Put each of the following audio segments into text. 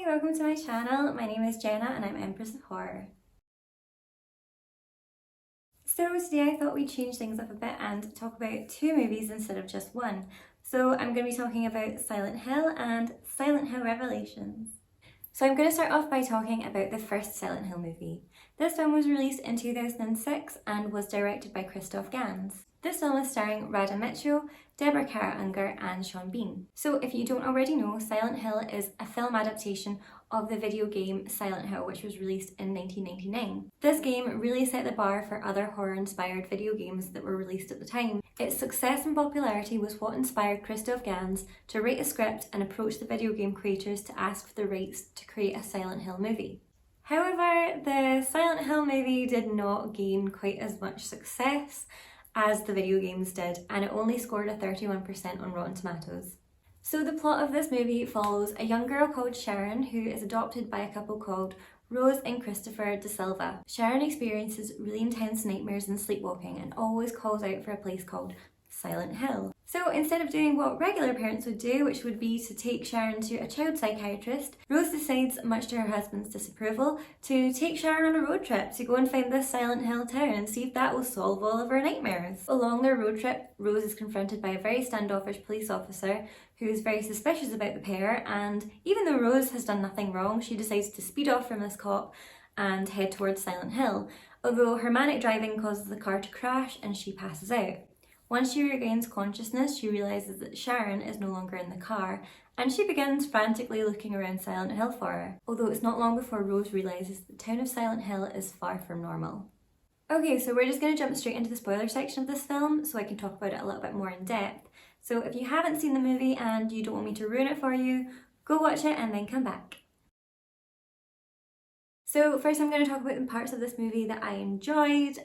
welcome to my channel. My name is Jenna and I'm Empress of Horror. So today I thought we'd change things up a bit and talk about two movies instead of just one. So I'm going to be talking about Silent Hill and Silent Hill Revelations. So I'm going to start off by talking about the first Silent Hill movie. This film was released in 2006 and was directed by Christoph Gans. This film is starring Radha Mitchell, Deborah Kara Unger and Sean Bean. So if you don't already know, Silent Hill is a film adaptation of the video game Silent Hill, which was released in 1999. This game really set the bar for other horror-inspired video games that were released at the time. Its success and popularity was what inspired Christoph Gans to write a script and approach the video game creators to ask for the rights to create a Silent Hill movie. However, the Silent Hill movie did not gain quite as much success as the video games did, and it only scored a 31% on Rotten Tomatoes. So the plot of this movie follows a young girl called Sharon who is adopted by a couple called Rose and Christopher De Silva. Sharon experiences really intense nightmares and sleepwalking and always calls out for a place called Silent Hill. So instead of doing what regular parents would do, which would be to take Sharon to a child psychiatrist, Rose decides, much to her husband's disapproval, to take Sharon on a road trip to go and find this Silent Hill town and see if that will solve all of her nightmares. Along their road trip, Rose is confronted by a very standoffish police officer who is very suspicious about the pair, and even though Rose has done nothing wrong, she decides to speed off from this cop and head towards Silent Hill, although her manic driving causes the car to crash and she passes out. Once she regains consciousness, she realises that Sharon is no longer in the car, and she begins frantically looking around Silent Hill for her, although it's not long before Rose realises the town of Silent Hill is far from normal. Okay, so we're just going to jump straight into the spoiler section of this film so I can talk about it a little bit more in depth. So if you haven't seen the movie and you don't want me to ruin it for you, go watch it and then come back. So first I'm going to talk about the parts of this movie that I enjoyed,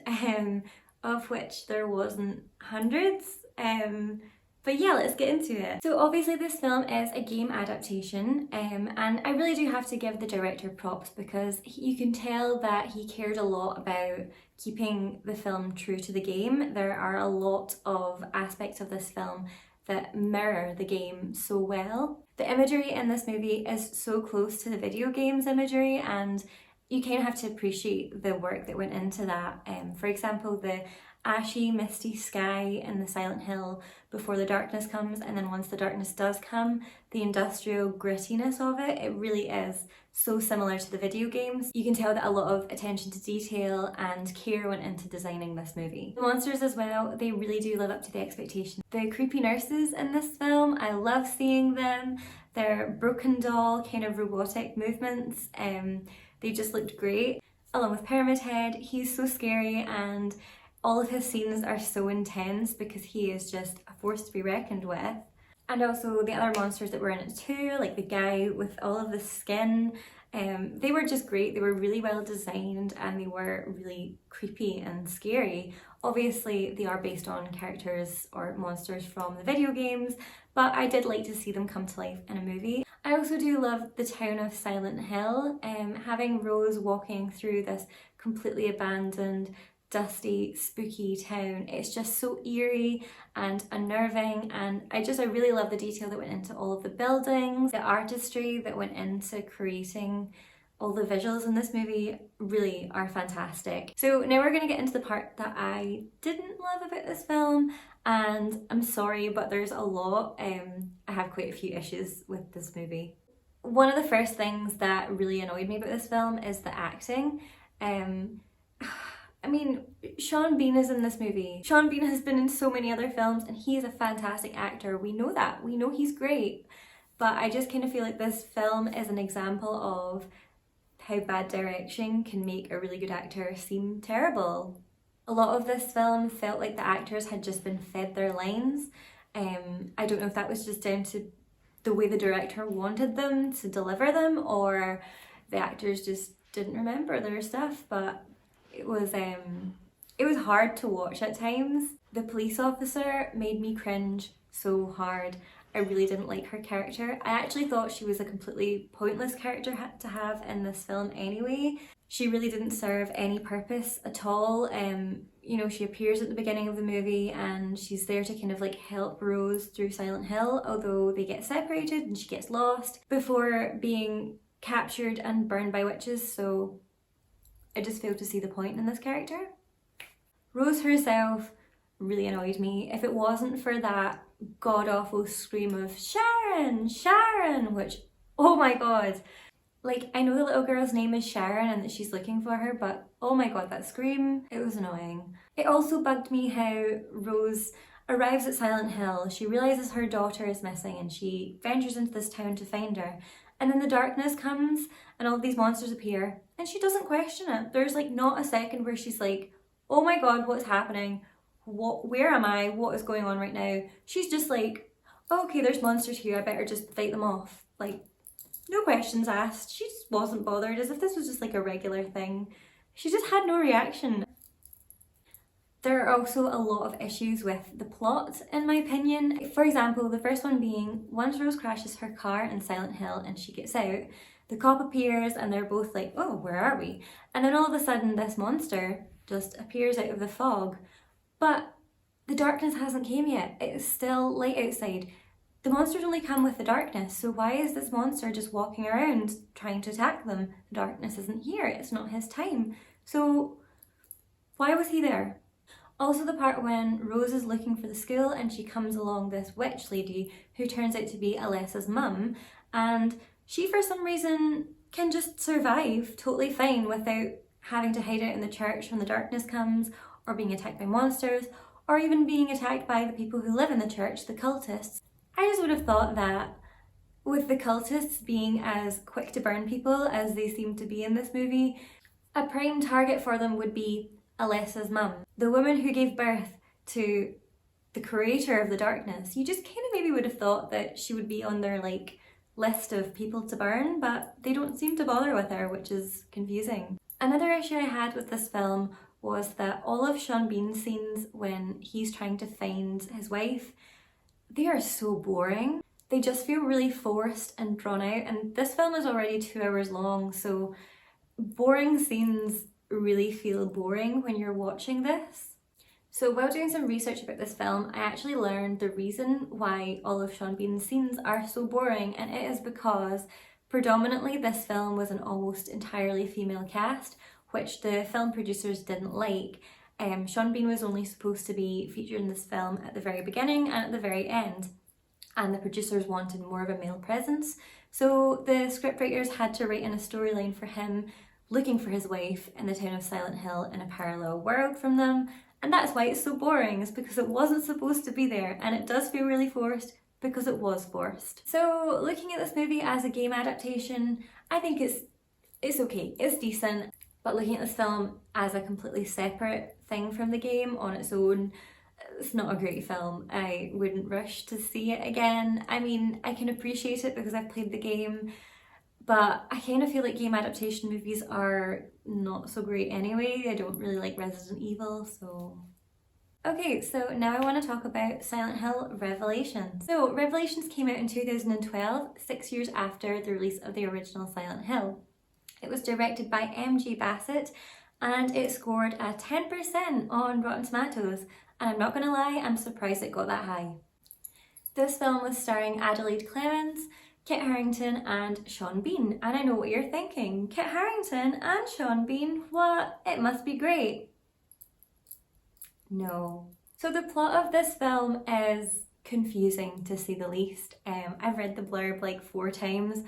of which there wasn't hundreds. But yeah, let's get into it. So obviously this film is a game adaptation, and I really do have to give the director props because you can tell that he cared a lot about keeping the film true to the game. There are a lot of aspects of this film that mirror the game so well. The imagery in this movie is so close to the video game's imagery, and you kind of have to appreciate the work that went into that. For example, the ashy, misty sky in the Silent Hill before the darkness comes, and then once the darkness does come, the industrial grittiness of it, it really is so similar to the video games. You can tell that a lot of attention to detail and care went into designing this movie. The monsters as well, they really do live up to the expectation. The creepy nurses in this film, I love seeing them. Their broken doll kind of robotic movements, they just looked great. Along with Pyramid Head, he's so scary and all of his scenes are so intense because he is just a force to be reckoned with. And also the other monsters that were in it too, like the guy with all of the skin, they were just great. They were really well designed and they were really creepy and scary. Obviously they are based on characters or monsters from the video games, but I did like to see them come to life in a movie. I also do love the town of Silent Hill, having Rose walking through this completely abandoned, dusty, spooky town. It's just so eerie and unnerving, and I really love the detail that went into all of the buildings. The artistry that went into creating all the visuals in this movie really are fantastic. So now we're going to get into the part that I didn't love about this film, and I'm sorry, but there's a lot. I have quite a few issues with this movie. One of the first things that really annoyed me about this film is the acting. I mean, Sean Bean is in this movie. Sean Bean has been in so many other films and he is a fantastic actor. We know that. We know he's great. But I just kind of feel like this film is an example of how bad direction can make a really good actor seem terrible. A lot of this film felt like the actors had just been fed their lines. I don't know if that was just down to the way the director wanted them to deliver them, or the actors just didn't remember their stuff, but it was hard to watch at times. The police officer made me cringe so hard. I really didn't like her character. I actually thought she was a completely pointless character to have in this film anyway. She really didn't serve any purpose at all. You know, she appears at the beginning of the movie and she's there to kind of like help Rose through Silent Hill, although they get separated and she gets lost, before being captured and burned by witches, so I just failed to see the point in this character. Rose herself really annoyed me. If it wasn't for that god-awful scream of Sharon, Sharon, which, oh my god. Like, I know the little girl's name is Sharon and that she's looking for her, but oh my god, that scream, it was annoying. It also bugged me how Rose arrives at Silent Hill, she realises her daughter is missing and she ventures into this town to find her. And then the darkness comes and all these monsters appear and she doesn't question it. There's like not a second where she's like, oh my god, what's happening? Where am I? What is going on right now? She's just like, oh, okay, there's monsters here, I better just fight them off. Like, no questions asked. She just wasn't bothered, as if this was just like a regular thing. She just had no reaction. There are also a lot of issues with the plot, in my opinion. For example, the first one being, once Rose crashes her car in Silent Hill and she gets out, the cop appears and they're both like, oh, where are we? And then all of a sudden this monster just appears out of the fog. But the darkness hasn't came yet. It is still light outside. The monsters only come with the darkness, so why is this monster just walking around trying to attack them? The darkness isn't here, it's not his time. So why was he there? Also the part when Rose is looking for the school and she comes along this witch lady who turns out to be Alessa's mum, and she for some reason can just survive totally fine without having to hide out in the church when the darkness comes, or being attacked by monsters, or even being attacked by the people who live in the church, the cultists. I just would have thought that with the cultists being as quick to burn people as they seem to be in this movie, a prime target for them would be Alessa's mum, the woman who gave birth to the creator of the darkness. You just kind of maybe would have thought that she would be on their like list of people to burn, but they don't seem to bother with her, which is confusing. Another issue I had with this film was that all of Sean Bean's scenes when he's trying to find his wife, they are so boring. They just feel really forced and drawn out, and this film is already 2 hours long, so boring scenes really feel boring when you're watching this. So while doing some research about this film, I actually learned the reason why all of Sean Bean's scenes are so boring, and it is because predominantly this film was an almost entirely female cast, which the film producers didn't like. Sean Bean was only supposed to be featured in this film at the very beginning and at the very end, and the producers wanted more of a male presence, so the scriptwriters had to write in a storyline for him looking for his wife in the town of Silent Hill in a parallel world from them, and that's why it's so boring, is because it wasn't supposed to be there, and it does feel really forced because it was forced. So looking at this movie as a game adaptation, I think it's okay, it's decent. But looking at this film as a completely separate thing from the game on its own, it's not a great film. I wouldn't rush to see it again. I mean, I can appreciate it because I've played the game, but I kind of feel like game adaptation movies are not so great anyway. I don't really like Resident Evil, so... Okay, so now I want to talk about Silent Hill Revelations. So Revelations came out in 2012, 6 years after the release of the original Silent Hill. It was directed by M.G. Bassett and it scored a 10% on Rotten Tomatoes, and I'm not gonna lie, I'm surprised it got that high. This film was starring Adelaide Clemens, Kit Harington and Sean Bean, and I know what you're thinking, Kit Harington and Sean Bean, what? It must be great. No. So the plot of this film is confusing to say the least. I've read the blurb like 4 times,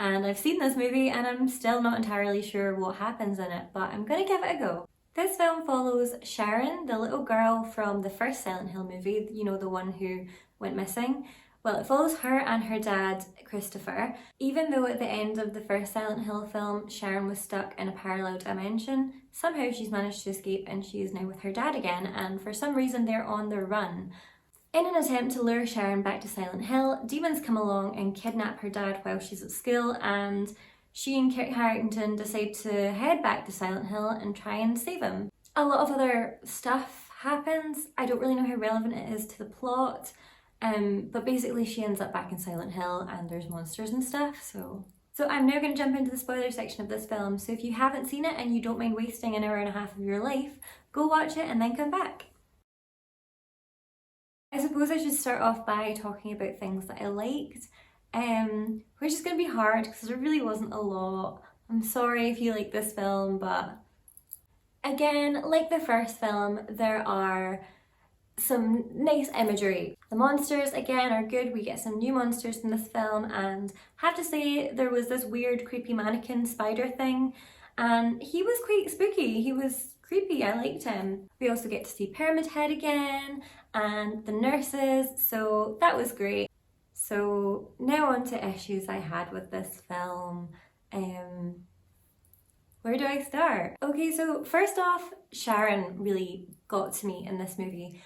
and I've seen this movie and I'm still not entirely sure what happens in it, but I'm gonna give it a go. This film follows Sharon, the little girl from the first Silent Hill movie, you know, the one who went missing. Well, it follows her and her dad, Christopher. Even though at the end of the first Silent Hill film, Sharon was stuck in a parallel dimension, somehow she's managed to escape and she is now with her dad again, and for some reason they're on the run. In an attempt to lure Sharon back to Silent Hill, demons come along and kidnap her dad while she's at school, and she and Kit Harington decide to head back to Silent Hill and try and save him. A lot of other stuff happens. I don't really know how relevant it is to the plot, but basically she ends up back in Silent Hill and there's monsters and stuff, so I'm now going to jump into the spoiler section of this film, so if you haven't seen it and you don't mind wasting an hour and a half of your life, go watch it and then come back. I suppose I should start off by talking about things that I liked. which is going to be hard because there really wasn't a lot. I'm sorry if you like this film, but again, like the first film, there are some nice imagery. The monsters again are good. We get some new monsters in this film, and have to say there was this weird creepy mannequin spider thing, and he was quite spooky. He was creepy. I liked him. We also get to see Pyramid Head again and the nurses, so that was great. So now on to issues I had with this film. Where do I start? Okay, so first off, Sharon really got to me in this movie.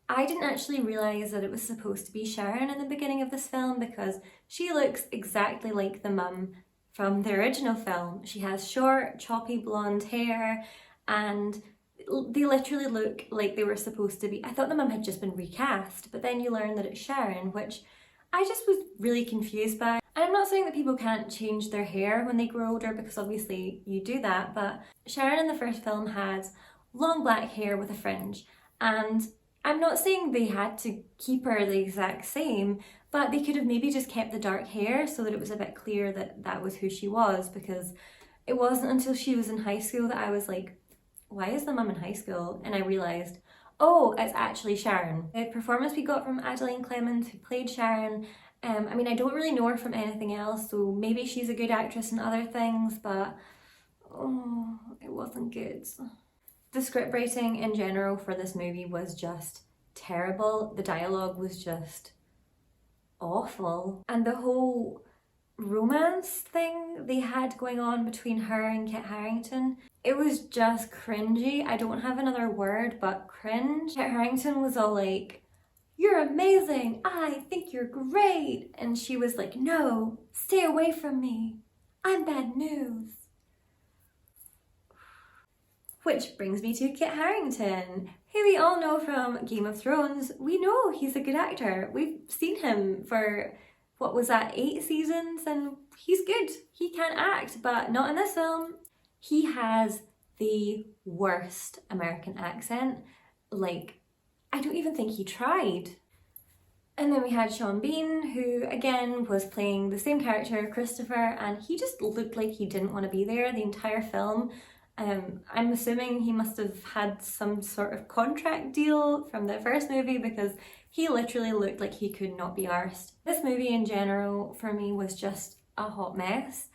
I didn't actually realise that it was supposed to be Sharon in the beginning of this film because she looks exactly like the mum from the original film. She has short, choppy blonde hair, and they literally look like they were supposed to be. I thought the mum had just been recast, but then you learn that it's Sharon, which I just was really confused by. And I'm not saying that people can't change their hair when they grow older, because obviously you do that, but Sharon in the first film had long black hair with a fringe, and I'm not saying they had to keep her the exact same, but they could have maybe just kept the dark hair so that it was a bit clear that that was who she was, because it wasn't until she was in high school that I was like, why is the mum in high school? And I realised, oh, it's actually Sharon. The performance we got from Adeline Clemens, who played Sharon, I mean, I don't really know her from anything else, so maybe she's a good actress in other things, but oh, it wasn't good. The script writing in general for this movie was just terrible. The dialogue was just awful. And the whole romance thing they had going on between her and Kit Harington, it was just cringy. I don't have another word but cringe. Kit Harington was all like, "You're amazing, I think you're great," and she was like, "No, stay away from me, I'm bad news." Which brings me to Kit Harington, who we all know from Game of Thrones. We know he's a good actor. We've seen him for, what was that, 8 seasons, and he's good. He can act, but not in this film. He has the worst American accent. Like, I don't even think he tried. And then we had Sean Bean, who again was playing the same character, Christopher, and he just looked like he didn't want to be there the entire film. I'm assuming he must have had some sort of contract deal from the first movie, because he literally looked like he could not be arsed. This movie in general for me was just a hot mess.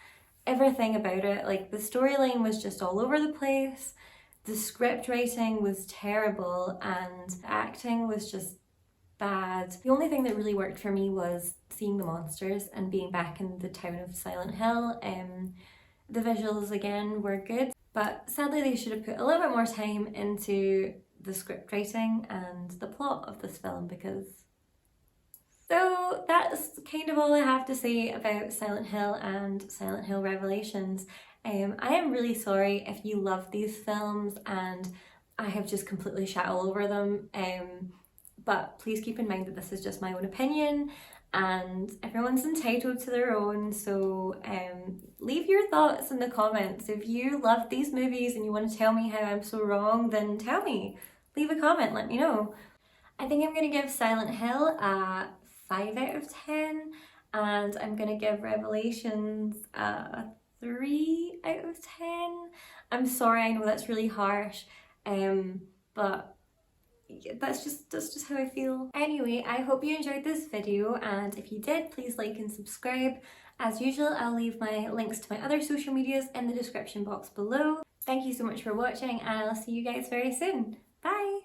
Everything about it, like the storyline was just all over the place, the script writing was terrible, and the acting was just bad. The only thing that really worked for me was seeing the monsters and being back in the town of Silent Hill. The visuals again were good, but sadly they should have put a little bit more time into the script writing and the plot of this film, because... So that's kind of all I have to say about Silent Hill and Silent Hill Revelations. I am really sorry if you love these films and I have just completely shat all over them, but please keep in mind that this is just my own opinion and everyone's entitled to their own, so leave your thoughts in the comments. If you love these movies and you want to tell me how I'm so wrong, then tell me. Leave a comment, let me know. I think I'm going to give Silent Hill a 5 out of 10, and I'm going to give Revelations a 3 out of 10. I'm sorry, I know that's really harsh, but that's just how I feel. Anyway, I hope you enjoyed this video, and if you did, please like and subscribe. As usual, I'll leave my links to my other social medias in the description box below. Thank you so much for watching, and I'll see you guys very soon. Bye!